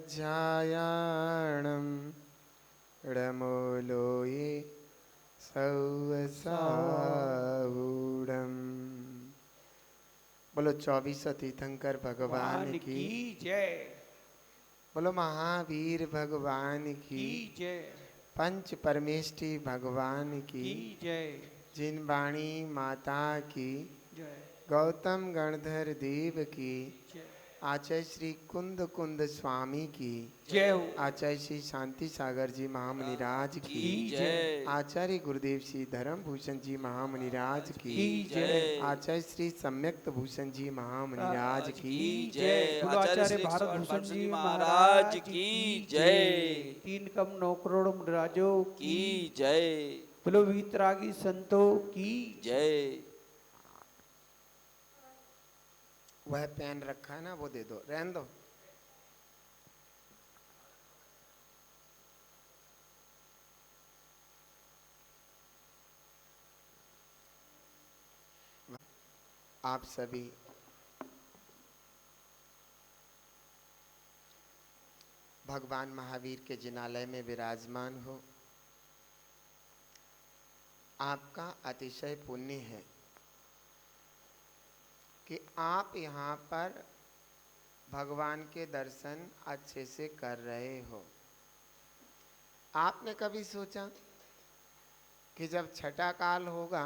लज्जायाणं रमोलोये सौवसावूढम्। बोलो 24 तीर्थंकर भगवान की जय। बोलो महावीर भगवान की जय। पंच परमेष्टि भगवान की जय। जिन वाणी माता की जय। गौतम गणधर देव की जय। आचार्य श्री कुंद कुंद स्वामी की जय हो। आचार्य श्री शांति सागर जी महामुनिराज की जय। आचार्य गुरुदेव श्री धर्म भूषण जी महामुनिराज की जय। आचार्य श्री सम्यक्त भूषण जी महामुनिराज की जय। आचार्य श्री भारत भूषण जी महाराज की जय। 3 कम 9 करोड़ मुनिराजों की जय। बोलो वीतरागी संतों की जय। वह पेन रखा है ना, वो दे दो, रहने दो। आप सभी भगवान महावीर के जिनालय में विराजमान हो। आपका अतिशय पुण्य है कि आप यहाँ पर भगवान के दर्शन अच्छे से कर रहे हो। आपने कभी सोचा कि जब छठा काल होगा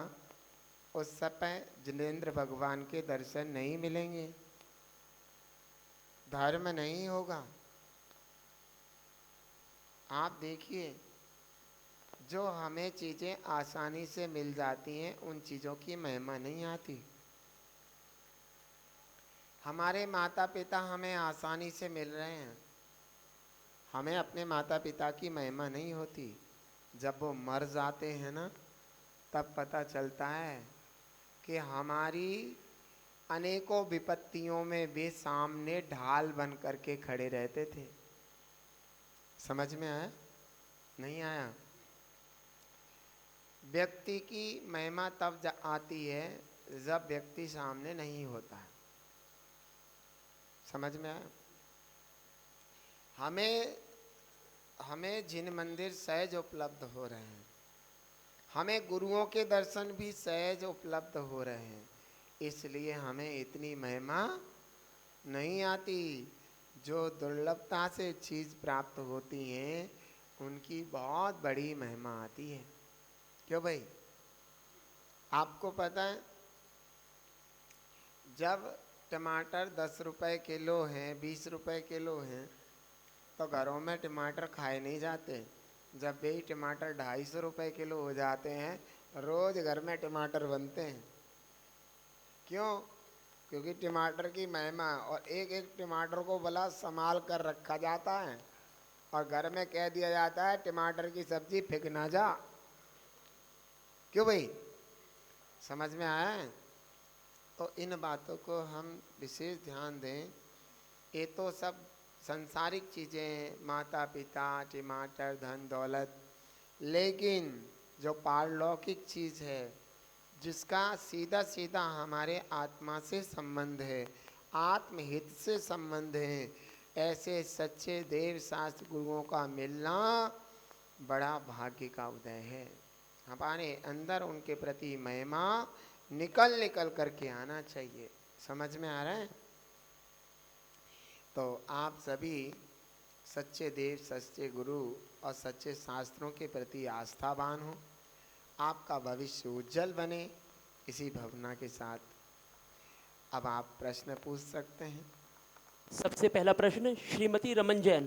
उस समय जिनेंद्र भगवान के दर्शन नहीं मिलेंगे, धर्म नहीं होगा? आप देखिए, जो हमें चीज़ें आसानी से मिल जाती हैं उन चीज़ों की महिमा नहीं आती। हमारे माता पिता हमें आसानी से मिल रहे हैं, हमें अपने माता पिता की महिमा नहीं होती। जब वो मर जाते हैं ना, तब पता चलता है कि हमारी अनेकों विपत्तियों में वे सामने ढाल बन करके खड़े रहते थे। समझ में आया? नहीं आया? व्यक्ति की महिमा तब आती है जब व्यक्ति सामने नहीं होता है। समझ में आया? हमें जिन मंदिर सहज उपलब्ध हो रहे हैं, हमें गुरुओं के दर्शन भी सहज उपलब्ध हो रहे हैं, इसलिए हमें इतनी महिमा नहीं आती। जो दुर्लभता से चीज़ प्राप्त होती हैं उनकी बहुत बड़ी महिमा आती है। क्यों भाई? आपको पता है, जब टमाटर 10 रुपए किलो हैं, 20 रुपए किलो हैं, तो घरों में टमाटर खाए नहीं जाते। जब भी टमाटर 250 रुपए किलो हो जाते हैं, रोज़ घर में टमाटर बनते हैं। क्यों? क्योंकि टमाटर की महिमा, और एक एक टमाटर को भला संभाल कर रखा जाता है और घर में कह दिया जाता है टमाटर की सब्जी फेंक ना जा। क्यों भाई? समझ में आया है? तो इन बातों को हम विशेष ध्यान दें। ये तो सब संसारिक चीज़ें, माता पिता, टमाटर, धन दौलत, लेकिन जो पारलौकिक चीज़ है जिसका सीधा सीधा हमारे आत्मा से संबंध है, आत्महित से संबंध है, ऐसे सच्चे देव शास्त्र गुरुओं का मिलना बड़ा भाग्य का उदय है। हमारे अंदर उनके प्रति महिमा निकल निकल करके आना चाहिए। समझ में आ रहा है? तो आप सभी सच्चे देव, सच्चे गुरु और सच्चे शास्त्रों के प्रति आस्थावान हो। आपका भविष्य उज्जवल बने, इसी भावना के साथ अब आप प्रश्न पूछ सकते हैं। सबसे पहला प्रश्न श्रीमती रमन जैन।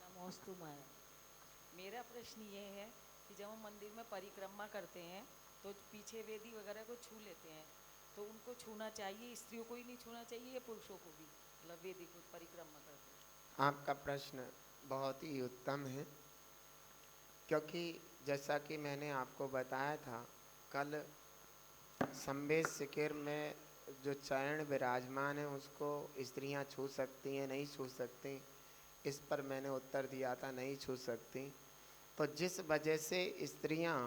नमोस्तु माया। मेरा प्रश्न ये है कि जब हम मंदिर में परिक्रमा करते हैं तो पीछे वेदी वगैरह को छू लेते हैं, तो उनको छूना चाहिए, स्त्रियों को ही नहीं छूना चाहिए या पुरुषों को भी, मतलब वेदी को परिक्रमा करते हैं? आपका प्रश्न बहुत ही उत्तम है, क्योंकि जैसा कि मैंने आपको बताया था कल, संवेद सिकेर में जो चरण विराजमान है उसको स्त्रियां छू सकती हैं, नहीं छू सकती? इस पर मैंने उत्तर दिया था नहीं छू सकती। तो जिस वजह से स्त्रियां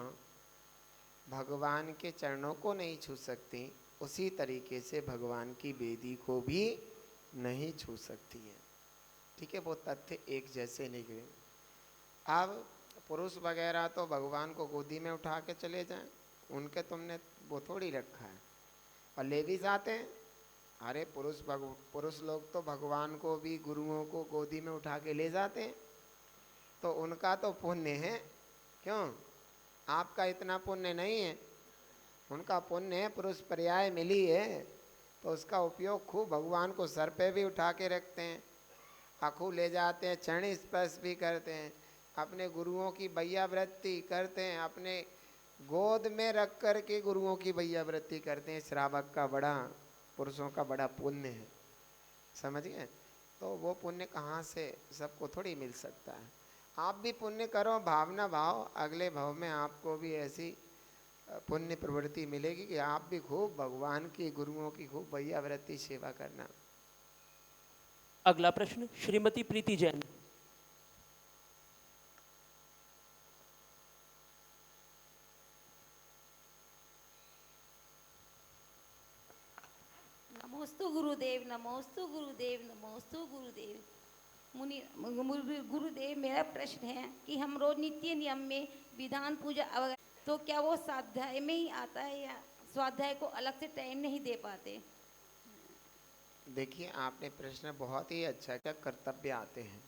भगवान के चरणों को नहीं छू सकती, उसी तरीके से भगवान की वेदी को भी नहीं छू सकती है। ठीक है, वो तथ्य एक जैसे निकले। अब पुरुष वगैरह तो भगवान को गोदी में उठा के चले जाएं, उनके तुमने वो थोड़ी रखा है। और ले भी जाते हैं, अरे पुरुष लोग तो भगवान को भी, गुरुओं को गोदी में उठा के ले जाते हैं, तो उनका तो पुण्य है। क्यों? आपका इतना पुण्य नहीं है, उनका पुण्य है, पुरुष पर्याय मिली है, तो उसका उपयोग खूब भगवान को सर पे भी उठा के रखते हैं, आँखों ले जाते हैं, चरण स्पर्श भी करते हैं, अपने गुरुओं की बैयावृत्ति करते हैं, अपने गोद में रख कर के गुरुओं की बैयावृत्ति करते हैं। श्रावक का बड़ा, पुरुषों का बड़ा पुण्य है, समझ गए? तो वो पुण्य कहाँ से सबको थोड़ी मिल सकता है। आप भी पुण्य करो, भावना भाव, अगले भाव में आपको भी ऐसी पुण्य प्रवृत्ति मिलेगी कि आप भी खूब भगवान की, गुरुओं की खूब बैयावृत्ति सेवा करना। अगला प्रश्न श्रीमती प्रीति जैन। नमोस्तु गुरुदेव, नमोस्तु गुरुदेव, नमोस्तु गुरुदेव। गुरुदेव, मेरा प्रश्न है कि हम रोज नित्य नियम में विधान पूजा वगैरह, तो क्या वो स्वाध्याय में ही आता है या स्वाध्याय को अलग से टाइम नहीं दे पाते? देखिए, आपने प्रश्न बहुत ही अच्छा क्या कर्तव्य आते हैं,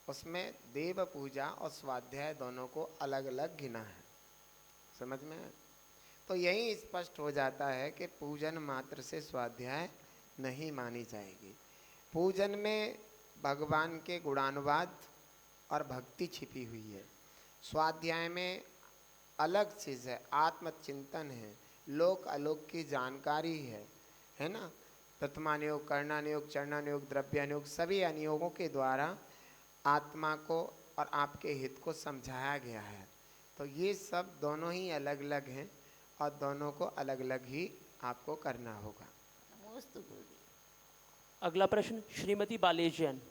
उसमें देव पूजा और स्वाध्याय दोनों को अलग अलग गिना है, समझ में है? तो यही स्पष्ट हो जाता है कि पूजन मात्र से स्वाध्याय नहीं मानी जाएगी। पूजन में भगवान के गुणानुवाद और भक्ति छिपी हुई है। स्वाध्याय में अलग चीज़ है, आत्मचिंतन है, लोक अलोक की जानकारी है ना? प्रथमानुयोग, कर्णानुयोग, चरणानुयोग, द्रव्यानुयोग, सभी अनुयोगों के द्वारा आत्मा को और आपके हित को समझाया गया है। तो ये सब दोनों ही अलग अलग हैं और दोनों को अलग अलग ही आपको करना होगा। नमोस्तु गुरुदेव। अगला प्रश्न श्रीमती बालेश जैन।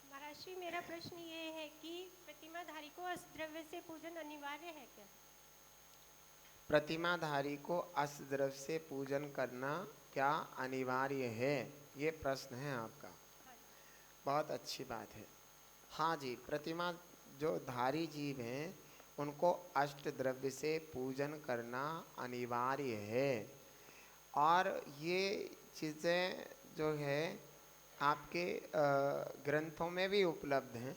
महाराष्ट्री, मेरा प्रश्न ये है कि प्रतिमाधारी को अष्टद्रव्य से पूजन अनिवार्य है क्या? प्रतिमाधारी को अष्टद्रव्य से पूजन करना क्या अनिवार्य है, ये प्रश्न है आपका। बहुत अच्छी बात है। हाँ जी, प्रतिमा जो धारी जीव हैं उनको अष्टद्रव्य से पूजन करना अनिवार्य है। और ये चीज़ें जो है आपके ग्रंथों में भी उपलब्ध हैं।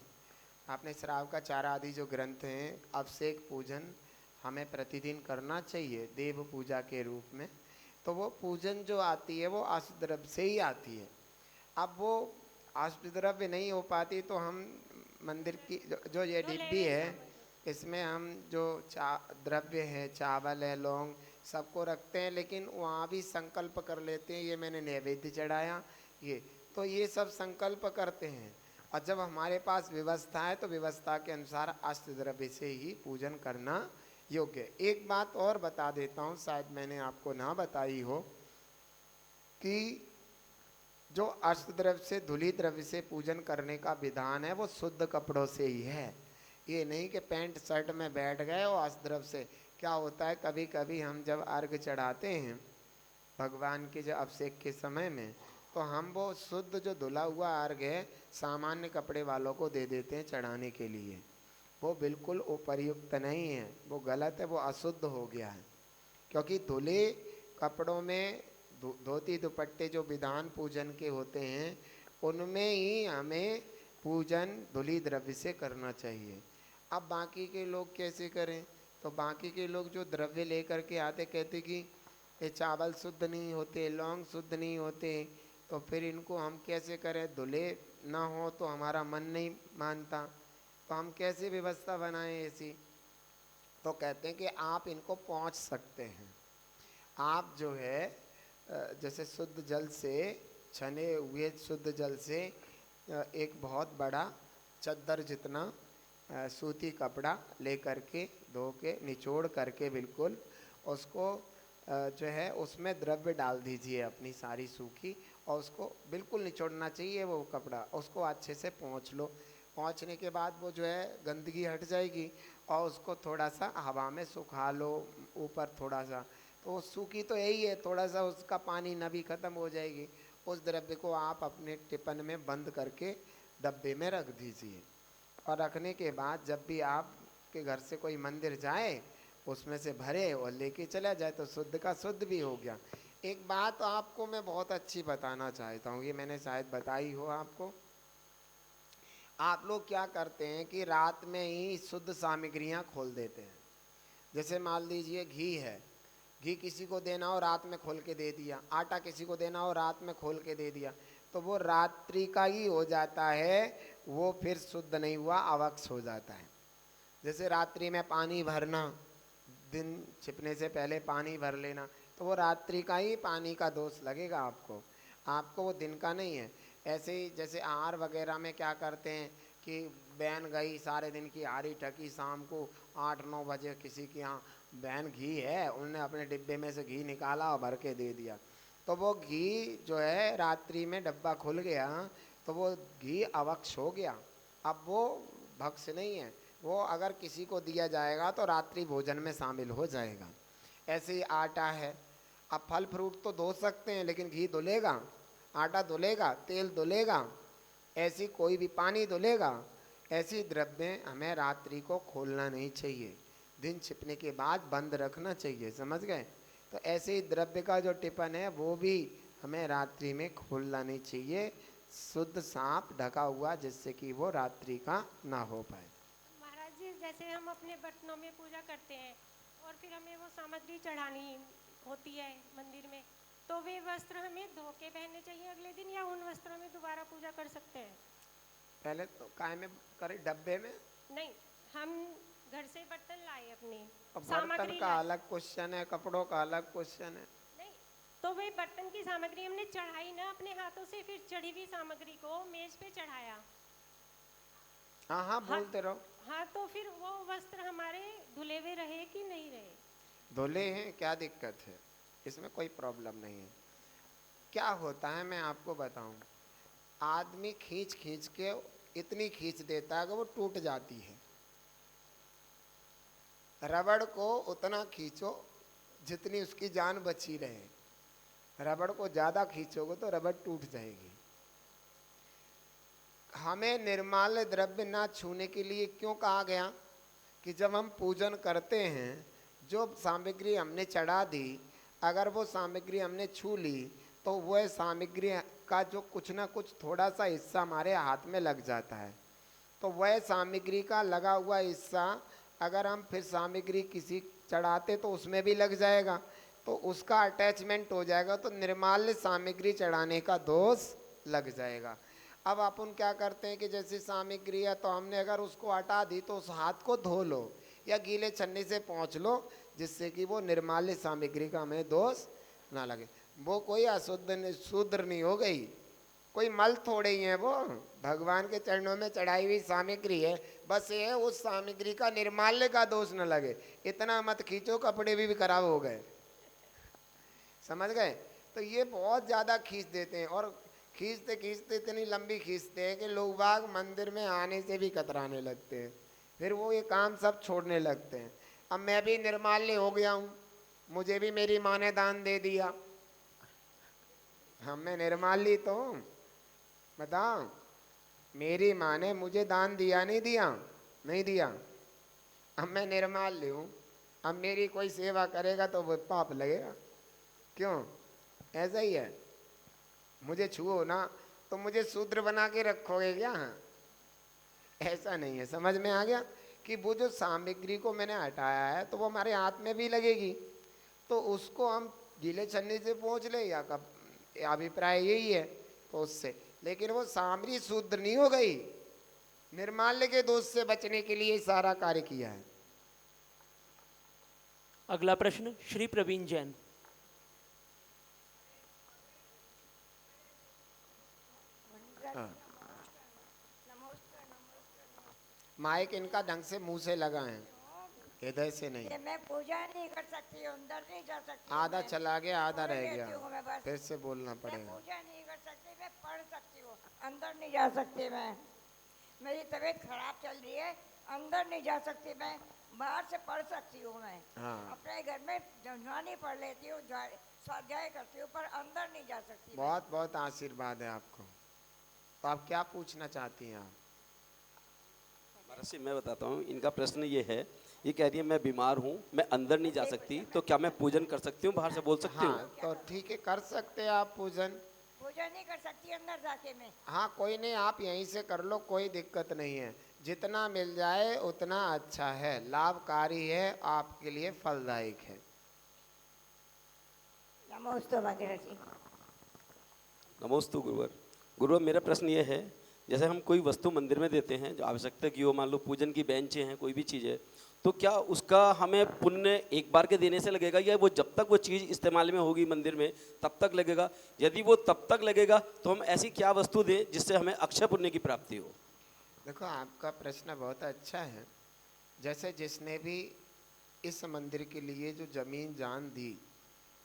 आपने श्राव का चारा आदि जो ग्रंथ हैं, अभिषेक पूजन हमें प्रतिदिन करना चाहिए देव पूजा के रूप में। तो वो पूजन जो आती है वो अष्टद्रव्य से ही आती है। अब वो अष्टद्रव्य नहीं हो पाती तो हम मंदिर की जो ये डिब्बी है, इसमें हम जो द्रव्य है, चावल है, लौंग, सबको रखते हैं, लेकिन वहाँ भी संकल्प कर लेते हैं ये मैंने नैवेद्य चढ़ाया, ये सब संकल्प करते हैं। और जब हमारे पास व्यवस्था है तो व्यवस्था के अनुसार अष्टद्रव्य से ही पूजन करना योग्य है। एक बात और बता देता हूँ, शायद मैंने आपको ना बताई हो, कि जो अष्टद्रव्य से, धूली द्रव्य से पूजन करने का विधान है वो शुद्ध कपड़ों से ही है। ये नहीं कि पैंट शर्ट में बैठ गए और अष्टद्रव्य से। क्या होता है, कभी कभी हम जब अर्घ चढ़ाते हैं भगवान के जो अभिषेक के समय में, तो हम वो शुद्ध जो धुला हुआ अर्घ है सामान्य कपड़े वालों को दे देते हैं चढ़ाने के लिए। वो बिल्कुल उपयुक्त नहीं है, वो गलत है, वो अशुद्ध हो गया है। क्योंकि धुले कपड़ों में धोती दुपट्टे जो विधान पूजन के होते हैं उनमें ही हमें पूजन धुली द्रव्य से करना चाहिए। अब बाकी के लोग कैसे करें? तो बाकी के लोग जो द्रव्य लेकर के आते, कहते कि ये चावल शुद्ध नहीं होते, लौंग शुद्ध नहीं होते, तो फिर इनको हम कैसे करें? धुले ना हो तो हमारा मन नहीं मानता, तो हम कैसे व्यवस्था बनाएं ऐसी? तो कहते हैं कि आप इनको पहुँच सकते हैं। आप जो है जैसे शुद्ध जल से, छने हुए शुद्ध जल से एक बहुत बड़ा चद्दर जितना सूती कपड़ा ले करके, धो के, निचोड़ करके बिल्कुल उसको जो है उसमें द्रव्य डाल दीजिए अपनी सारी सूखी, और उसको बिल्कुल निचोड़ना चाहिए वो कपड़ा, उसको अच्छे से पोंछ लो। पोंछने के बाद वो जो है गंदगी हट जाएगी, और उसको थोड़ा सा हवा में सुखा लो ऊपर थोड़ा सा, तो वो सूखी तो यही है, थोड़ा सा उसका पानी नमी खत्म हो जाएगी। उस द्रव्य को आप अपने टिफिन में बंद करके डब्बे में रख दीजिए, और रखने के बाद जब भी आपके घर से कोई मंदिर जाए उसमें से भरे और लेके चला जाए, तो शुद्ध का शुद्ध भी हो गया। एक बात आपको मैं बहुत अच्छी बताना चाहता हूँ, ये मैंने शायद बताई हो आपको। आप लोग क्या करते हैं कि रात में ही शुद्ध सामग्रियाँ खोल देते हैं। जैसे मान लीजिए घी है, घी किसी को देना हो रात में खोल के दे दिया, आटा किसी को देना हो रात में खोल के दे दिया, तो वो रात्रि का ही हो जाता है, वो फिर शुद्ध नहीं हुआ, अवक्ष हो जाता है। जैसे रात्रि में पानी भरना, दिन छिपने से पहले पानी भर लेना, तो वो रात्रि का ही पानी का दोष लगेगा आपको वो दिन का नहीं है। ऐसे ही जैसे आहार वगैरह में क्या करते हैं कि बहन गई सारे दिन की आरी टकी, शाम को 8-9 बजे किसी के यहाँ बहन घी है, उन्होंने अपने डिब्बे में से घी निकाला और भर के दे दिया, तो वो घी जो है रात्रि में डब्बा खुल गया, तो वो घी अवक्ष हो गया। अब वो भक्ष नहीं है, वो अगर किसी को दिया जाएगा तो रात्रि भोजन में शामिल हो जाएगा। ऐसे ही आटा है, अब फल फ्रूट तो धो सकते हैं, लेकिन घी धुलेगा, आटा धुलेगा, तेल धुलेगा, ऐसी कोई भी पानी धुलेगा। ऐसी द्रव्य हमें रात्रि को खोलना नहीं चाहिए, दिन छिपने के बाद बंद रखना चाहिए, समझ गए। तो ऐसे ही द्रव्य का जो टिफिन है वो भी हमें रात्रि में खोलना नहीं चाहिए, शुद्ध सांप ढका हुआ, जिससे कि वो रात्रि का ना हो पाए। महाराज जी, जैसे हम अपने बर्तनों में पूजा करते हैं और फिर हमें वो सामग्री चढ़ानी होती है मंदिर में, तो वे वस्त्र हमें धो के पहनने चाहिए अगले दिन, या उन वस्त्रों में दोबारा पूजा कर सकते हैं? पहले तो काय में करे, डब्बे में? नहीं, हम घर से बर्तन लाए अपनी अब बर्तन सामग्री का लाए। अलग क्वेश्चन है, कपड़ों का अलग क्वेश्चन है। नहीं, तो वे बर्तन की सामग्री हमने चढ़ाई ना अपने हाथों से, फिर चढ़ी हुई सामग्री को मेज पे चढ़ाया। हाँ हाँ, बोलते रहो। हाँ, तो फिर वो वस्त्र हमारे धुले हुए रहे कि नहीं रहे? धुले हैं, क्या दिक्कत है, इसमें कोई प्रॉब्लम नहीं है। क्या होता है मैं आपको बताऊं, आदमी खींच खींच के इतनी खींच देता है कि वो टूट जाती है। रबड़ को उतना खींचो जितनी उसकी जान बची रहे, रबड़ को ज़्यादा खींचोगे तो रबड़ टूट जाएगी। हमें निर्माल्य द्रव्य ना छूने के लिए क्यों कहा गया कि जब हम पूजन करते हैं, जो सामग्री हमने चढ़ा दी, अगर वो सामग्री हमने छू ली तो वह सामग्री का जो कुछ ना कुछ थोड़ा सा हिस्सा हमारे हाथ में लग जाता है, तो वह सामग्री का लगा हुआ हिस्सा अगर हम फिर सामग्री किसी चढ़ाते तो उसमें भी लग जाएगा, तो उसका अटैचमेंट हो जाएगा, तो निर्माल्य सामग्री चढ़ाने का दोष लग जाएगा। अब अपन क्या करते हैं कि जैसी सामग्री है तो हमने अगर उसको हटा दी तो उस हाथ को धो लो या गीले छन्नी से पोंछ लो, जिससे कि वो निर्माल्य सामग्री का हमें दोष ना लगे। वो कोई अशुद्ध शूद्र नहीं हो गई, कोई मल थोड़े ही है, वो भगवान के चरणों में चढ़ाई हुई सामग्री है, बस ये है उस सामग्री का निर्माल्य का दोष न लगे। इतना मत खींचो कपड़े भी खराब हो गए, समझ गए। तो ये बहुत ज़्यादा खींच देते हैं, और खींचते खींचते इतनी लंबी खींचते हैं कि लोग बाग मंदिर में आने से भी कतराने लगते हैं, फिर वो ये काम सब छोड़ने लगते हैं। अब मैं भी निर्माल्य हो गया हूँ, मुझे भी मेरी माँ ने दान दे दिया, हम मैं निर्माल्य तो हूँ, बताओ मेरी माँ ने मुझे दान दिया नहीं दिया? नहीं दिया। अब मैं निर्माल्य हूँ, अब मेरी कोई सेवा करेगा तो वो पाप लगेगा, क्यों? ऐसा ही है, मुझे छुओ ना तो मुझे शूद्र बना के रखोगे क्या? ऐसा नहीं है, समझ में आ गया कि वो जो सामग्री को मैंने हटाया है तो वो हमारे हाथ में भी लगेगी, तो उसको हम गीले छन्नी से पोंछ ले, या कब अभिप्राय यही है तो उससे, लेकिन वो सामग्री शूद्र नहीं हो गई, निर्माल्य के दोष से बचने के लिए सारा कार्य किया है। अगला प्रश्न श्री प्रवीण जैन। माइक इनका ढंग से मुंह से लगा है। हृदय से नहीं। कि मैं पूजा नहीं कर सकती हूँ, अंदर नहीं जा सकती हूँ आधा मैं। चला गया, आधा पढ़ रह लेती हूँ मैं गया, बस। फिर से बोलना मैं पड़ेगा। पूजा नहीं कर सकती, मैं पढ़ सकती हूँ, अंदर नहीं जा सकती मैं। मेरी तबीयत खराब चल रही है, अंदर नहीं जा सकती मैं, बाहर से पढ़ सकती हूँ मैं। हाँ। अपने घर में जंझानी पढ़ लेती हूँ, स्वाध्याय करती हूँ, पर अंदर नहीं जा सकती मैं। बहुत बहुत आशीर्वाद है आपको। तो आप क्या पूछना चाहती हैं आप? महाराज जी, मैं बताता हूँ, इनका प्रश्न ये है, ये कह रही है मैं बीमार हूँ, मैं अंदर नहीं जा सकती, तो क्या मैं पूजन कर सकती हूँ, बाहर से बोल सकती हूँ? हाँ, तो ठीक है, कर सकते हैं आप पूजन। पूजा नहीं कर सकती अंदर जाके मैं। हाँ, कोई नहीं, आप यहीं से कर लो, कोई दिक्कत नहीं है। जितना मिल जाए उतना अच्छा है, लाभकारी है, आपके लिए फलदायक है। नमोस्तु वगैरह जी। नमोस्तु गुरुवर। गुरुवर, मेरा प्रश्न ये है, जैसे हम कोई वस्तु मंदिर में देते हैं जो आवश्यकता की हो, मान लो पूजन की बेंचें हैं, कोई भी चीज़ है, तो क्या उसका हमें पुण्य एक बार के देने से लगेगा, या वो जब तक वो चीज़ इस्तेमाल में होगी मंदिर में तब तक लगेगा? यदि वो तब तक लगेगा तो हम ऐसी क्या वस्तु दें जिससे हमें अक्षय पुण्य की प्राप्ति हो? देखो, आपका प्रश्न बहुत अच्छा है। जैसे जिसने भी इस मंदिर के लिए जो ज़मीन जान दी,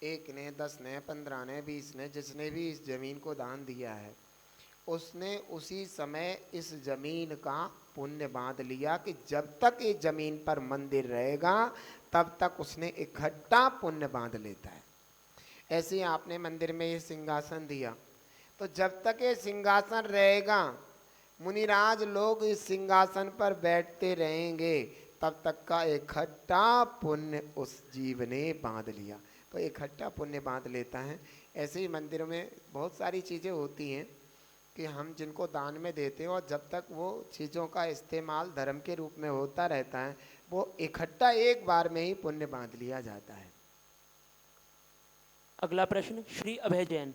1 ने, 10 ने, 15 ने, 20 ने, जिसने भी इस ज़मीन को दान दिया है, उसने उसी समय इस ज़मीन का पुण्य बांध लिया कि जब तक ये ज़मीन पर मंदिर रहेगा तब तक उसने इकट्ठा पुण्य बांध लेता है। ऐसे ही आपने मंदिर में ये सिंहासन दिया, तो जब तक ये सिंहासन रहेगा, मुनिराज लोग इस सिंहासन पर बैठते रहेंगे, तब तक का इकट्ठा पुण्य उस जीव ने बांध लिया। तो इकट्ठा पुण्य बांध लेता है। ऐसे ही मंदिर में बहुत सारी चीज़ें होती हैं कि हम जिनको दान में देते हैं, और जब तक वो चीज़ों का इस्तेमाल धर्म के रूप में होता रहता है, वो इकट्ठा एक बार में ही पुण्य बांध लिया जाता है। अगला प्रश्न श्री अभय जैन।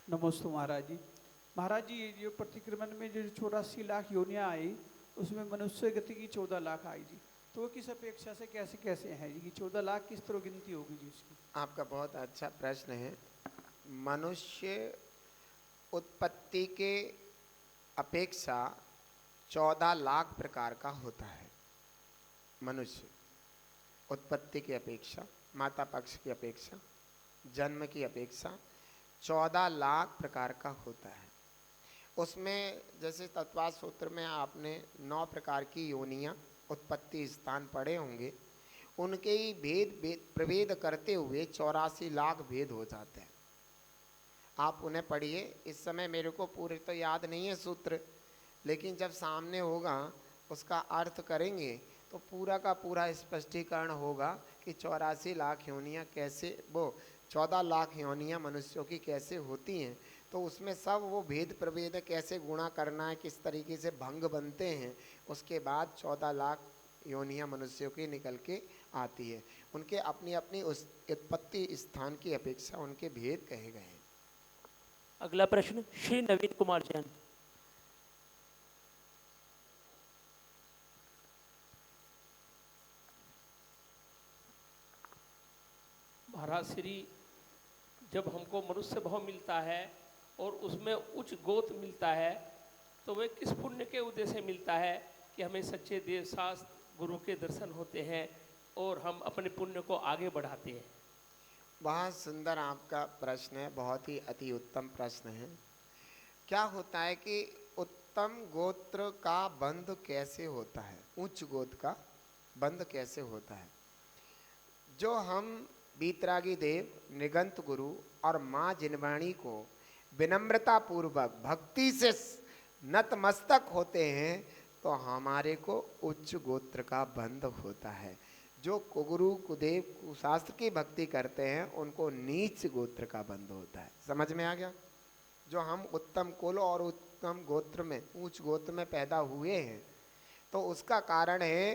नमस्ते महाराज जी। महाराज जी, ये जो प्रतिक्रमण में जो 84 लाख योनियाँ आई, उसमें मनुष्य गति की 14 लाख आई जी, तो वो किस अपेक्षा से कैसे कैसे है जी? 14 लाख किस तरह गिनती होगी जी इसकी? आपका बहुत अच्छा प्रश्न है। मनुष्य उत्पत्ति के अपेक्षा 14 लाख प्रकार का होता है। मनुष्य उत्पत्ति की अपेक्षा, माता पक्ष की अपेक्षा, जन्म की अपेक्षा 14 लाख प्रकार का होता है। उसमें जैसे तत्वा सूत्र में आपने 9 प्रकार की योनियाँ, उत्पत्ति स्थान पढ़े होंगे, उनके ही भेद प्रभेद करते हुए 84 लाख भेद हो जाते हैं। आप उन्हें पढ़िए। इस समय मेरे को पूरे तो याद नहीं है सूत्र, लेकिन जब सामने होगा उसका अर्थ करेंगे तो पूरा का पूरा स्पष्टीकरण होगा कि 84 लाख योनियाँ कैसे, वो 14 लाख योनियाँ मनुष्यों की कैसे होती हैं। तो उसमें सब वो भेद प्रभेद कैसे गुणा करना है, किस तरीके से भंग बनते हैं, उसके बाद 14 लाख योनियाँ मनुष्यों की निकल के आती है। उनके अपनी अपनी उस उत्पत्ति स्थान की अपेक्षा उनके भेद कहे गए हैं। अगला प्रश्न श्री नवीन कुमार जैन। महाराज श्री, जब हमको मनुष्य भाव मिलता है और उसमें उच्च गोत मिलता है, तो वह किस पुण्य के उद्देश्य से मिलता है कि हमें सच्चे देव शास्त्र गुरु के दर्शन होते हैं और हम अपने पुण्य को आगे बढ़ाते हैं? बहुत सुंदर आपका प्रश्न है, बहुत ही अति उत्तम प्रश्न है। क्या होता है कि उत्तम गोत्र का बंध कैसे होता है, उच्च गोत्र का बंध कैसे होता है? जो हम बीतरागी देव, निगंत गुरु और माँ जिनवाणी को विनम्रता पूर्वक भक्ति से नतमस्तक होते हैं, तो हमारे को उच्च गोत्र का बंध होता है। जो कुगुरु कुदेव कुशास्त्र की भक्ति करते हैं उनको नीच गोत्र का बंध होता है। समझ में आ गया? जो हम उत्तम कुल और उत्तम गोत्र में, उच्च गोत्र में पैदा हुए हैं, तो उसका कारण है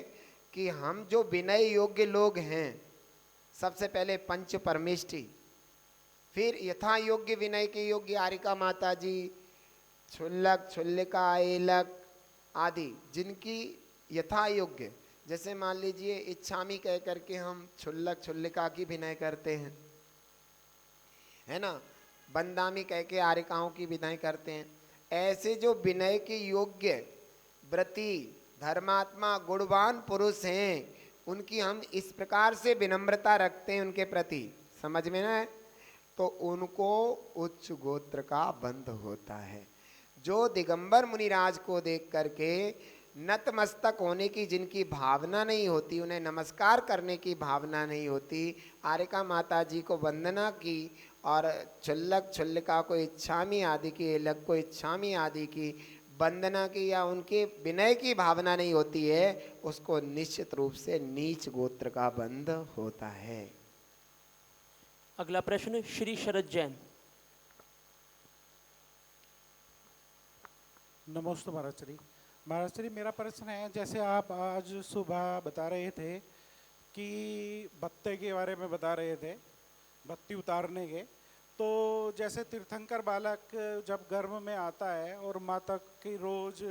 कि हम जो विनय योग्य लोग हैं, सबसे पहले पंच परमेष्ठी, फिर यथा योग्य विनय के योग्य आरिका माता जी, क्षुल्लक, क्षुल्लिका, एलक आदि, जिनकी यथा योग्य, जैसे मान लीजिए इच्छामी कह करके हम क्षुल्लक क्षुल्लिका की विनय करते हैं, है ना, बंदामी कह के आरिकाओं की विनय करते हैं। ऐसे जो विनय के योग्य व्रती, धर्मात्मा, गुणवान पुरुष हैं, उनकी हम इस प्रकार से विनम्रता रखते हैं उनके प्रति, समझ में ना है, तो उनको उच्च गोत्र का बंध होता है। जो दिगंबर मुनिराज को देख करके नतमस्तक होने की जिनकी भावना नहीं होती, उन्हें नमस्कार करने की भावना नहीं होती, आरिका माता जी को वंदना की और छुल्लक छुल्लिका को इच्छामी आदि की, लग को इच्छामी आदि की वंदना की, या उनके विनय की भावना नहीं होती है, उसको निश्चित रूप से नीच गोत्र का बंध होता है। अगला प्रश्न श्री शरद जैन। नमस्ते महाराज श्री। महाराज श्री, मेरा प्रश्न है, जैसे आप आज सुबह बता रहे थे कि बत्ते के बारे में बता रहे थे, बत्ती उतारने के, तो जैसे तीर्थंकर बालक जब गर्भ में आता है और माता की रोज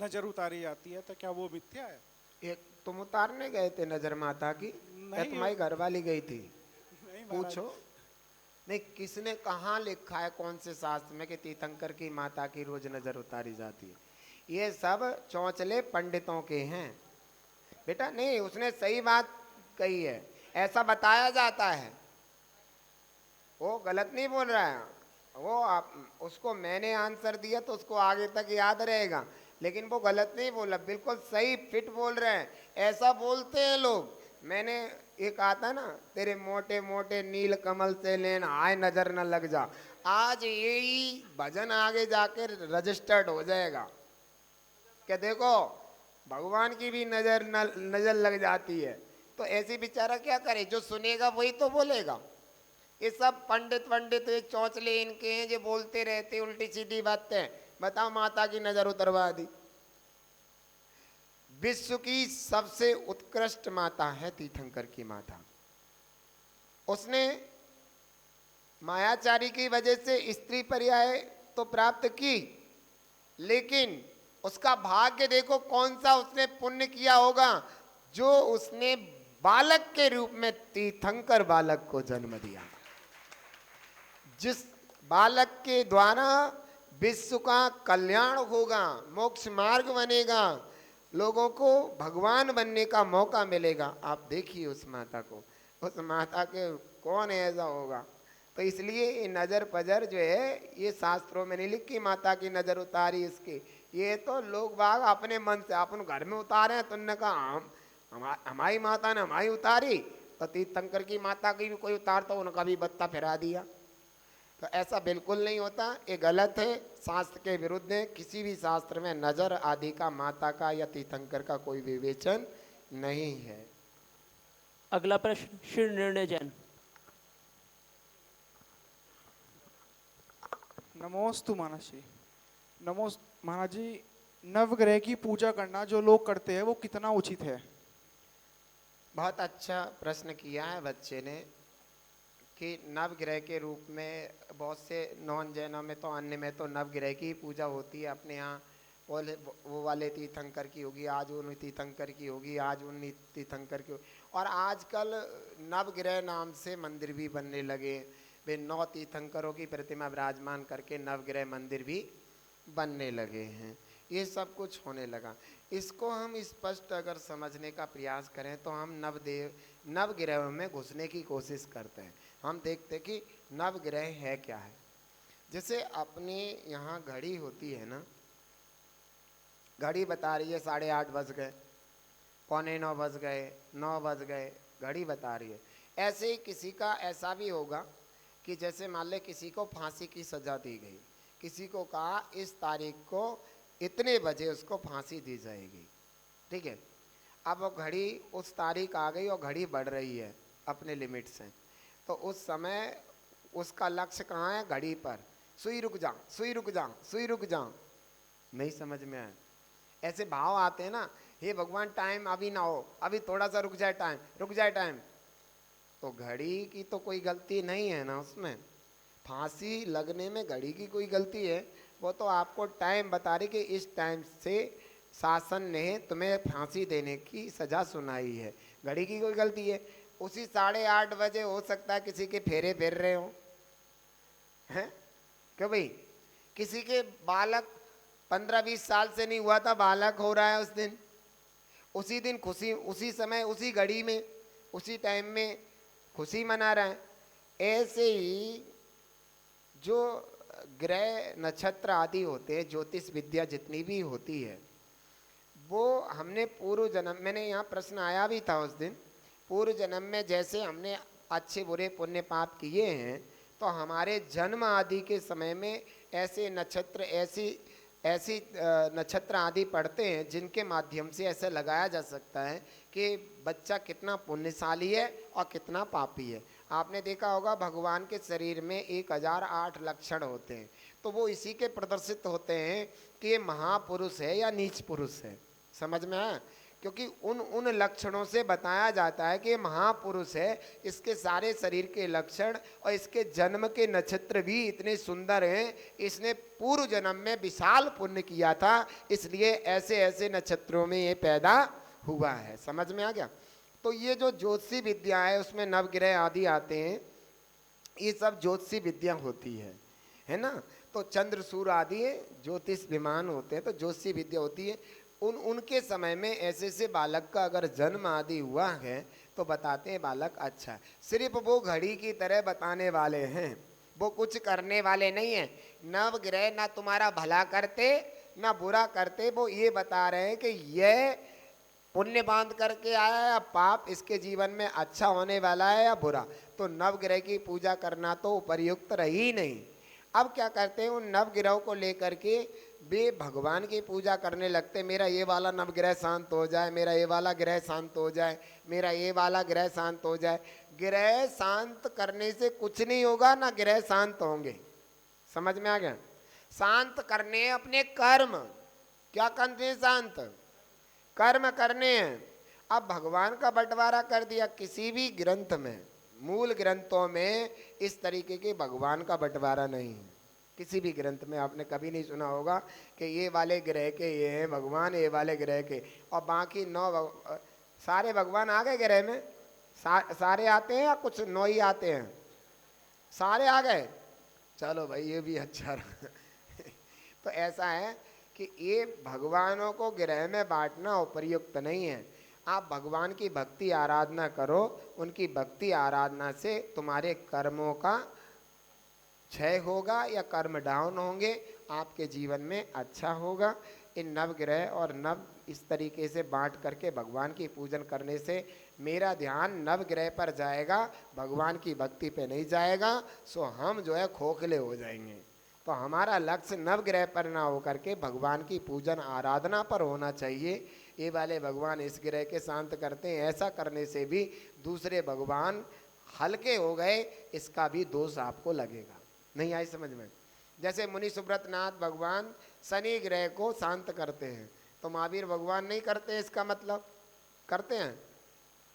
नजर उतारी जाती है, तो क्या वो मिथ्या है? एक तुम उतारने गए थे नजर माता की? या तुम्हारी घरवाली गई थी? नहीं महाराज। पूछो। नहीं, किसने कहाँ लिखा है, कौन से शास्त्र में कि तीर्थंकर की माता की रोज नजर उतारी जाती है? ये सब चौंचले पंडितों के हैं बेटा। नहीं, उसने सही बात कही है, ऐसा बताया जाता है, वो गलत नहीं बोल रहा है। वो उसको मैंने आंसर दिया तो उसको आगे तक याद रहेगा, लेकिन वो गलत नहीं बोला, बिल्कुल सही फिट बोल रहे हैं। ऐसा बोलते हैं लोग। मैंने एक आता ना, तेरे मोटे मोटे नील कमल से लेन आए नजर न लग जा, आज यही भजन आगे जाके रजिस्टर्ड हो जाएगा कि देखो भगवान की भी नजर लग जाती है। तो ऐसी बेचारा क्या करे, जो सुनेगा वही तो बोलेगा। ये सब पंडित ये चौंचले इनके हैं जो बोलते रहते उल्टी सीधी बातें। बताओ, माता की नजर उतरवा दी। विश्व की सबसे उत्कृष्ट माता है तीर्थंकर की माता। उसने मायाचारी की वजह से स्त्री पर्याय तो प्राप्त की, लेकिन उसका भाग्य देखो कौन सा उसने पुण्य किया होगा, जो उसने बालक के रूप में तीर्थंकर बालक को जन्म दिया। जिस बालक के द्वारा विश्व का कल्याण होगा, मोक्ष मार्ग बनेगा, लोगों को भगवान बनने का मौका मिलेगा। आप देखिए उस माता को, उस माता के कौन ऐसा होगा। तो इसलिए ये नज़र पजर जो है, ये शास्त्रों में नहीं लिखी माता की नज़र उतारी इसकी। ये तो लोग बाग अपने मन से अपन घर में उतारे हैं। तुमने कहा हमारी माता ने हमारी उतारी, तो तीर्थंकर की माता की भी कोई उतारता, उनका भी बत्ता फिरा दिया। तो ऐसा बिल्कुल नहीं होता, ये गलत है, शास्त्र के विरुद्ध है। किसी भी शास्त्र में नजर आदि का माता का या तीर्थंकर का कोई विवेचन नहीं है। अगला प्रश्न श्री निर्णय जैन। नमोस्तु महाराज जी। नमोस्तु महाराज जी, नवग्रह की पूजा करना जो लोग करते हैं वो कितना उचित है? बहुत अच्छा प्रश्न किया है बच्चे ने कि नवग्रह के रूप में बहुत से नॉन जैनों में तो अन्य में तो नवग्रह की पूजा होती है। अपने यहाँ वो वाले तीर्थंकर की होगी, आज उन तीर्थंकर की होगी, आज उन तीर्थंकर की होगी। और आजकल नवग्रह नाम से मंदिर भी बनने लगे। वे 9 तीर्थंकरों की प्रतिमा विराजमान करके नवग्रह मंदिर भी बनने लगे हैं। ये सब कुछ होने लगा। इसको हम स्पष्ट अगर समझने का प्रयास करें तो हम नवग्रह में घुसने की कोशिश करते हैं। हम देखते कि नवग्रह है क्या है। जैसे अपने यहाँ घड़ी होती है ना, घड़ी बता रही है 8:30 बज गए, 8:45 बज गए, 9 बज गए, घड़ी बता रही है। ऐसे ही किसी का ऐसा भी होगा कि जैसे मान ले किसी को फांसी की सज़ा दी गई, किसी को कहा इस तारीख को इतने बजे उसको फांसी दी जाएगी, ठीक है। अब वो घड़ी उस तारीख आ गई और घड़ी बढ़ रही है अपने लिमिट से, तो उस समय उसका लक्ष्य कहाँ है? घड़ी पर। सुई रुक जा, सुई रुक जा, सुई रुक जा। नहीं समझ में आए? ऐसे भाव आते हैं ना, हे भगवान टाइम अभी ना हो, अभी थोड़ा सा रुक जाए टाइम, रुक जाए टाइम। तो घड़ी की तो कोई गलती नहीं है ना उसमें। फांसी लगने में घड़ी की कोई गलती है? वो तो आपको टाइम बता रही कि इस टाइम से शासन ने तुम्हें फांसी देने की सज़ा सुनाई है। घड़ी की कोई गलती है? उसी 8:30 बजे हो सकता है किसी के फेरे फिर रहे हो, हैं? क्यों भाई? किसी के बालक 15-20 साल से नहीं हुआ था, बालक हो रहा है उसी दिन खुशी, उसी समय, उसी घड़ी में, उसी टाइम में खुशी मना रहा है। ऐसे ही जो ग्रह नक्षत्र आदि होते हैं, ज्योतिष विद्या जितनी भी होती है, वो हमने पूर्व जन्म, मैंने यहाँ प्रश्न आया भी था उस दिन, पूर्व जन्म में जैसे हमने अच्छे बुरे पुण्य पाप किए हैं, तो हमारे जन्म आदि के समय में ऐसे नक्षत्र, ऐसी नक्षत्र आदि पढ़ते हैं जिनके माध्यम से ऐसे लगाया जा सकता है कि बच्चा कितना पुण्यशाली है और कितना पापी है। आपने देखा होगा भगवान के शरीर में 1008 लक्षण होते हैं, तो वो इसी के प्रदर्शित होते हैं कि ये महापुरुष है या नीच पुरुष है। समझ में आया? क्योंकि उन लक्षणों से बताया जाता है कि ये महापुरुष है, इसके सारे शरीर के लक्षण और इसके जन्म के नक्षत्र भी इतने सुंदर हैं, इसने पूर्व जन्म में विशाल पुण्य किया था, इसलिए ऐसे ऐसे नक्षत्रों में ये पैदा हुआ है। समझ में आ गया? तो ये जो ज्योतिषी विद्या है उसमें नवग्रह आदि आते हैं, ये सब ज्योतिषी विद्या होती है ना। तो चंद्र सूर्य आदि ज्योतिष विमान होते हैं, तो ज्योतिषी विद्या होती है। उनके समय में ऐसे ऐसे बालक का अगर जन्म आदि हुआ है तो बताते हैं बालक अच्छा है। सिर्फ वो घड़ी की तरह बताने वाले हैं, वो कुछ करने वाले नहीं हैं। नवग्रह ना तुम्हारा भला करते ना बुरा करते, वो ये बता रहे हैं कि यह पुण्य बांध करके आया या पाप इसके जीवन में अच्छा होने वाला है या बुरा। तो नवग्रह की पूजा करना तो उपयुक्त रही नहीं। अब क्या करते हैं, उन नवग्रहों को लेकर के वे भगवान की पूजा करने लगते। मेरा ये वाला नवग्रह शांत हो जाए, मेरा ये वाला ग्रह शांत हो जाए, मेरा ये वाला ग्रह शांत हो जाए। ग्रह शांत करने से कुछ नहीं होगा, ना ग्रह शांत होंगे। समझ में आ गया? शांत करने अपने कर्म, क्या करने हैं? शांत कर्म करने हैं। अब भगवान का बंटवारा कर दिया किसी भी ग्रंथ में, मूल ग्रंथों में इस तरीके के भगवान का बंटवारा नहीं है। किसी भी ग्रंथ में आपने कभी नहीं सुना होगा कि ये वाले ग्रह के ये हैं भगवान, ये वाले ग्रह के, और बाकी 9 सारे भगवान आ गए ग्रह में। सारे आते हैं या कुछ 9 ही आते हैं? सारे आ गए, चलो भाई ये भी अच्छा रहा। तो ऐसा है कि ये भगवानों को ग्रह में बांटना उपयुक्त नहीं है। आप भगवान की भक्ति आराधना करो, उनकी भक्ति आराधना से तुम्हारे कर्मों का क्षय होगा या कर्म डाउन होंगे, आपके जीवन में अच्छा होगा। इन नवग्रह और नव इस तरीके से बांट करके भगवान की पूजन करने से मेरा ध्यान नवग्रह पर जाएगा, भगवान की भक्ति पे नहीं जाएगा। सो हम जो है खोखले हो जाएंगे। तो हमारा लक्ष्य नवग्रह पर ना हो करके भगवान की पूजन आराधना पर होना चाहिए। ये वाले भगवान इस ग्रह के शांत करते हैं, ऐसा करने से भी दूसरे भगवान हल्के हो गए, इसका भी दोष आपको लगेगा। नहीं आई समझ में? जैसे मुनि सुब्रतनाथ भगवान शनि ग्रह को शांत करते हैं, तो महावीर भगवान नहीं करते, इसका मतलब करते हैं?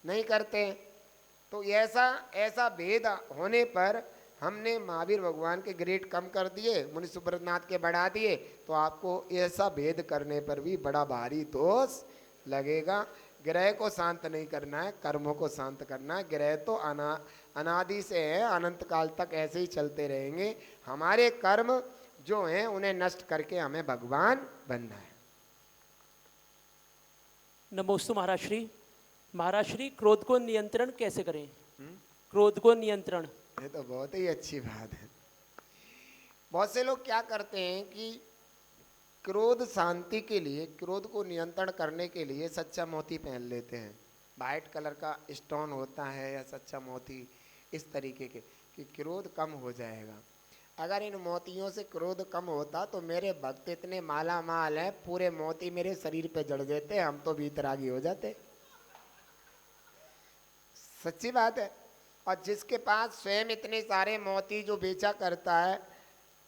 नहीं करते। तो ऐसा भेद होने पर हमने महावीर भगवान के ग्रेड कम कर दिए, मुनि सुब्रतनाथ के बढ़ा दिए, तो आपको ऐसा भेद करने पर भी बड़ा भारी दोष लगेगा। ग्रह को शांत नहीं करना है, कर्मों को शांत करना है। ग्रह तो अनादि से है, अनंत काल तक ऐसे ही चलते रहेंगे। हमारे कर्म जो हैं उन्हें नष्ट करके हमें भगवान बनना है। नमोस्तु महाराज श्री। महाराज श्री, क्रोध को नियंत्रण कैसे करें? क्रोध को नियंत्रण, ये तो बहुत ही अच्छी बात है। बहुत से लोग क्या करते हैं कि क्रोध शांति के लिए, क्रोध को नियंत्रण करने के लिए सच्चा मोती पहन लेते हैं। वाइट कलर का स्टोन होता है या सच्चा मोती, इस तरीके के, कि क्रोध कम हो जाएगा। अगर इन मोतियों से क्रोध कम होता तो मेरे भक्त इतने माला माल है, पूरे मोती मेरे शरीर पे जड़ देते, हम तो भीतरागी हो जाते। सच्ची बात है। और जिसके पास स्वयं इतने सारे मोती जो बेचा करता है,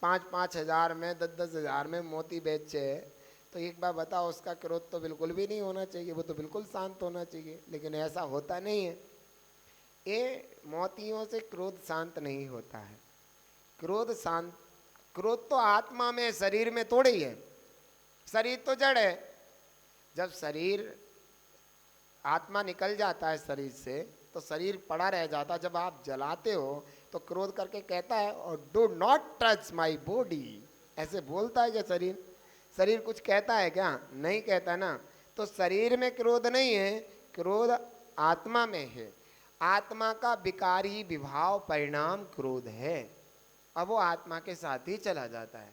5-5 हज़ार में, 10-10 हज़ार में मोती बेचे, तो एक बार बताओ, उसका क्रोध तो बिल्कुल भी नहीं होना चाहिए, वो तो बिल्कुल शांत होना चाहिए। लेकिन ऐसा होता नहीं है। ये मोतियों से क्रोध शांत नहीं होता है। क्रोध तो आत्मा में, शरीर में थोड़ी ही है। शरीर तो जड़ है। जब शरीर, आत्मा निकल जाता है शरीर से तो शरीर पड़ा रह जाता। जब आप जलाते हो तो क्रोध करके कहता है, और do not touch my body, ऐसे बोलता है क्या शरीर? शरीर कुछ कहता है क्या? नहीं कहता ना। तो शरीर में क्रोध नहीं है, क्रोध आत्मा में है। आत्मा का विकारी विभाव परिणाम क्रोध है। अब वो आत्मा के साथ ही चला जाता है,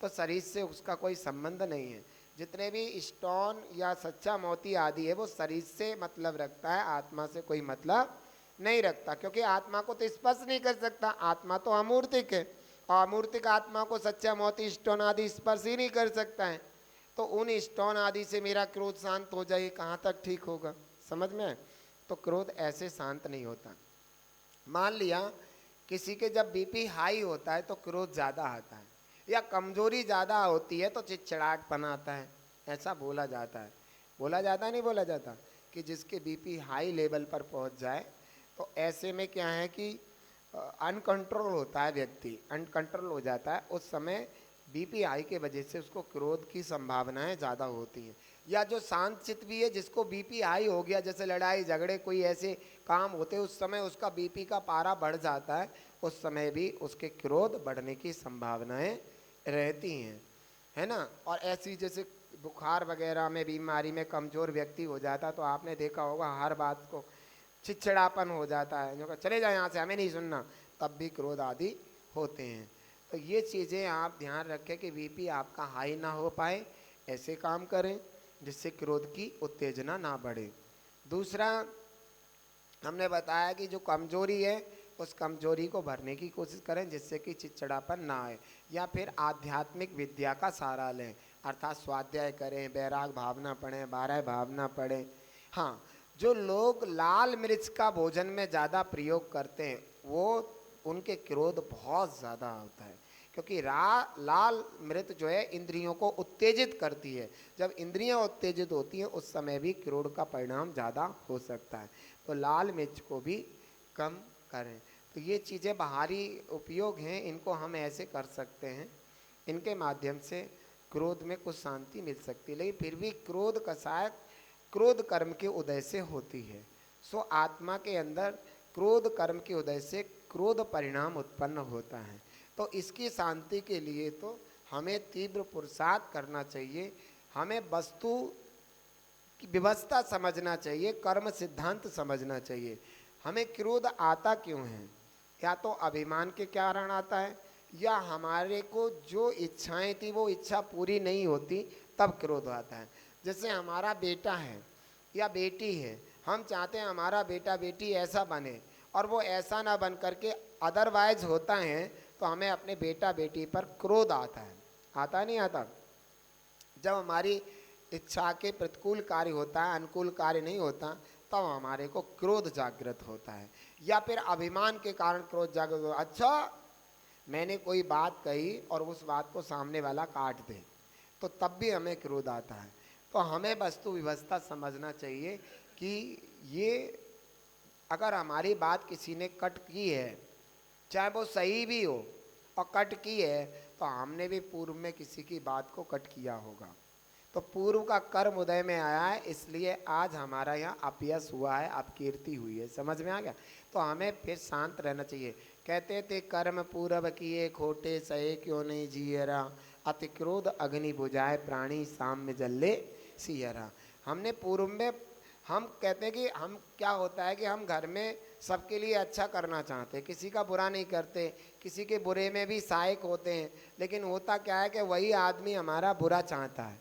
तो शरीर से उसका कोई संबंध नहीं है। जितने भी स्टोन या सच्चा मोती आदि है वो शरीर से मतलब रखता है, आत्मा से कोई मतलब नहीं रखता, क्योंकि आत्मा को तो स्पर्श नहीं कर सकता, आत्मा तो अमूर्तिक है, और अमूर्तिक आत्मा को सच्चा मोती स्टोन आदि स्पर्श ही नहीं कर सकता है। तो उन स्टोन आदि से मेरा क्रोध शांत हो जाए, कहाँ तक ठीक होगा? समझ में? तो क्रोध ऐसे शांत नहीं होता। मान लिया किसी के जब बीपी हाई होता है तो क्रोध ज़्यादा आता है, या कमजोरी ज़्यादा होती है तो चिड़चिड़ाहटपन आता है, ऐसा बोला जाता है। बोला जाता नहीं बोला जाता कि जिसके बीपी हाई लेवल पर पहुंच जाए तो ऐसे में क्या है कि अनकंट्रोल होता है, व्यक्ति अनकंट्रोल हो जाता है। उस समय बीपी हाई के वजह से उसको क्रोध की संभावनाएं ज़्यादा होती हैं। या जो शांत चित्त भी है, जिसको बीपी हाई हो गया, जैसे लड़ाई झगड़े कोई ऐसे काम होते, उस समय उसका बीपी का पारा बढ़ जाता है, उस समय भी उसके क्रोध बढ़ने की संभावनाएं रहती हैं, है ना। और ऐसी जैसे बुखार वगैरह में बीमारी में कमज़ोर व्यक्ति हो जाता है तो आपने देखा होगा हर बात को चिड़चिड़ापन हो जाता है, जो कहा चले जाए यहाँ से, हमें नहीं सुनना, तब भी क्रोध आदि होते हैं। तो ये चीज़ें आप ध्यान रखें कि बीपी आपका हाई ना हो पाए, ऐसे काम करें जिससे क्रोध की उत्तेजना ना बढ़े। दूसरा हमने बताया कि जो कमजोरी है उस कमजोरी को भरने की कोशिश करें जिससे कि चिड़चिड़ापन ना आए, या फिर आध्यात्मिक विद्या का सहारा लें, अर्थात स्वाध्याय करें, बैराग भावना पढ़ें, 12 भावना पढ़ें। हाँ, जो लोग लाल मिर्च का भोजन में ज़्यादा प्रयोग करते हैं वो उनके क्रोध बहुत ज़्यादा होता है, क्योंकि लाल मिर्च जो है इंद्रियों को उत्तेजित करती है। जब इंद्रियां उत्तेजित होती हैं उस समय भी क्रोध का परिणाम ज़्यादा हो सकता है। तो लाल मिर्च को भी कम करें। तो ये चीज़ें बाहरी उपयोग हैं, इनको हम ऐसे कर सकते हैं, इनके माध्यम से क्रोध में कुछ शांति मिल सकती है। लेकिन फिर भी क्रोध कषाय क्रोध कर्म के उदय से होती है। सो आत्मा के अंदर क्रोध कर्म के उदय से क्रोध परिणाम उत्पन्न होता है। तो इसकी शांति के लिए तो हमें तीव्र पुरुषार्थ करना चाहिए, हमें वस्तु की व्यवस्था समझना चाहिए, कर्म सिद्धांत समझना चाहिए। हमें क्रोध आता क्यों है? या तो अभिमान के कारण आता है, या हमारे को जो इच्छाएं थी वो इच्छा पूरी नहीं होती तब क्रोध आता है। जैसे हमारा बेटा है या बेटी है, हम चाहते हैं हमारा बेटा बेटी ऐसा बने और वो ऐसा ना बन करके अदरवाइज होता है, तो हमें अपने बेटा बेटी पर क्रोध आता है। आता नहीं आता? जब हमारी इच्छा के प्रतिकूल कार्य होता है, अनुकूल कार्य नहीं होता, तब हमारे को क्रोध जागृत होता है। या फिर अभिमान के कारण क्रोध जागृत होता है। अच्छा, मैंने कोई बात कही और उस बात को सामने वाला काट दे, तो तब भी हमें क्रोध आता है। तो हमें वस्तु व्यवस्था समझना चाहिए कि ये अगर हमारी बात किसी ने कट की है, चाहे वो सही भी हो और कट की है, तो हमने भी पूर्व में किसी की बात को कट किया होगा। तो पूर्व का कर्म उदय में आया है, इसलिए आज हमारा यहाँ अपयश हुआ है, अपकीर्ति हुई है। समझ में आ गया? तो हमें फिर शांत रहना चाहिए। कहते थे कर्म पूर्व किए खोटे सहे क्यों नहीं जियरा, अति क्रोध अग्नि बुझाए प्राणी साम्य जल्ले सियरा। हमने पूर्व में हम कहते हैं कि हम क्या होता है कि हम घर में सबके लिए अच्छा करना चाहते हैं, किसी का बुरा नहीं करते, किसी के बुरे में भी सहायक होते हैं, लेकिन होता क्या है कि वही आदमी हमारा बुरा चाहता है,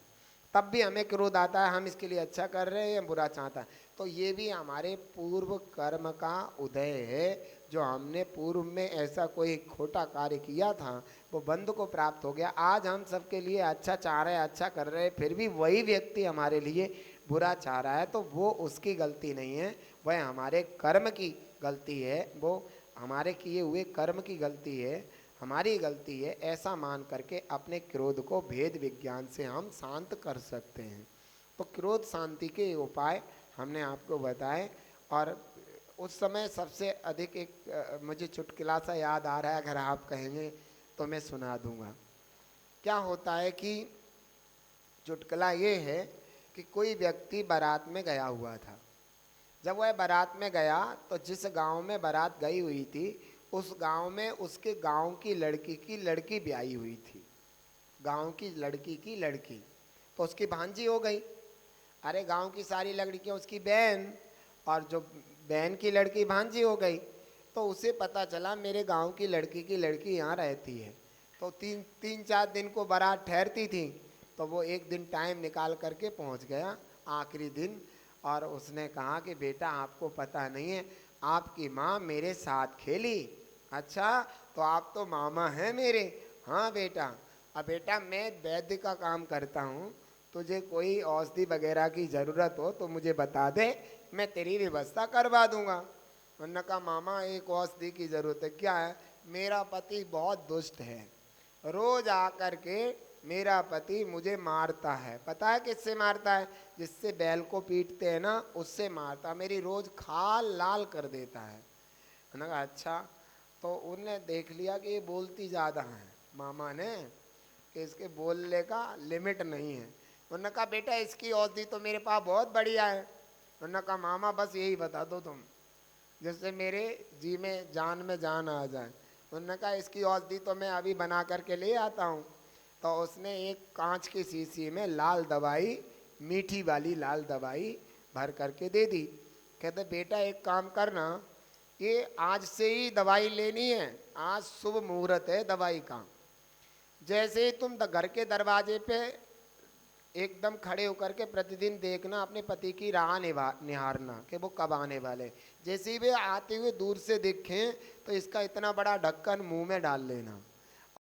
तब भी हमें क्रोध आता है, हम इसके लिए अच्छा कर रहे हैं या बुरा चाहता है। तो ये भी हमारे पूर्व कर्म का उदय है। जो हमने पूर्व में ऐसा कोई खोटा कार्य किया था वो बंध को प्राप्त हो गया। आज हम सबके लिए अच्छा चाह रहे हैं, अच्छा कर रहे हैं, फिर भी वही व्यक्ति हमारे लिए बुरा चाह रहा है, तो वो उसकी गलती नहीं है, वह हमारे कर्म की गलती है, वो हमारे किए हुए कर्म की गलती है, हमारी गलती है। ऐसा मान करके अपने क्रोध को भेद विज्ञान से हम शांत कर सकते हैं। तो क्रोध शांति के उपाय हमने आपको बताए। और उस समय सबसे अधिक एक मुझे चुटकुला सा याद आ रहा है, अगर आप कहेंगे तो मैं सुना दूंगा। क्या होता है कि चुटकुला ये है कि कोई व्यक्ति बारात में गया हुआ था। जब वह बारात में गया तो जिस गांव में बारात गई हुई थी उस गांव में उसके गांव की लड़की ब्याही हुई थी। गांव की लड़की, तो उसकी भांजी हो गई। अरे गांव की सारी लड़कियां उसकी बहन, और जो बहन की लड़की भांजी हो गई। तो उसे पता चला मेरे गांव की लड़की यहाँ रहती है। तो तीन चार दिन को बारात ठहरती थी, तो वो एक दिन टाइम निकाल करके पहुंच गया आखिरी दिन, और उसने कहा कि बेटा आपको पता नहीं है, आपकी माँ मेरे साथ खेली। अच्छा, तो आप तो मामा हैं मेरे। हाँ बेटा, अब बेटा मैं वैद्य का काम करता हूँ, तुझे कोई औषधि वगैरह की ज़रूरत हो तो मुझे बता दे, मैं तेरी व्यवस्था करवा दूंगा। उन्होंने कहा मामा एक औषधि की ज़रूरत है। क्या है? मेरा पति बहुत दुष्ट है, रोज आकर के मेरा पति मुझे मारता है। पता है किससे मारता है? जिससे बैल को पीटते हैं ना, उससे मारता। मेरी रोज खाल लाल कर देता है। उन्होंने कहा अच्छा। तो उन्हें देख लिया कि ये बोलती ज़्यादा है मामा ने, कि इसके बोलने का लिमिट नहीं है। उन्होंने कहा बेटा इसकी औषधि तो मेरे पास बहुत बढ़िया है। उन्होंने कहा मामा बस यही बता दो तुम, जिससे मेरे जी में जान आ जाए। उन्होंने कहा इसकी औषधि तो मैं अभी बना करके ले आता हूँ। तो उसने एक कांच की शीशी में लाल दवाई, मीठी वाली लाल दवाई भर करके दे दी। कहते बेटा एक काम करना, ये आज से ही दवाई लेनी है, आज शुभ मुहूर्त है दवाई का। जैसे ही तुम घर के दरवाजे पे एकदम खड़े होकर के प्रतिदिन देखना अपने पति की राह निहारना कि वो कब आने वाले। जैसे ही वे आते हुए दूर से दिखें तो इसका इतना बड़ा ढक्कन मुंह में डाल लेना।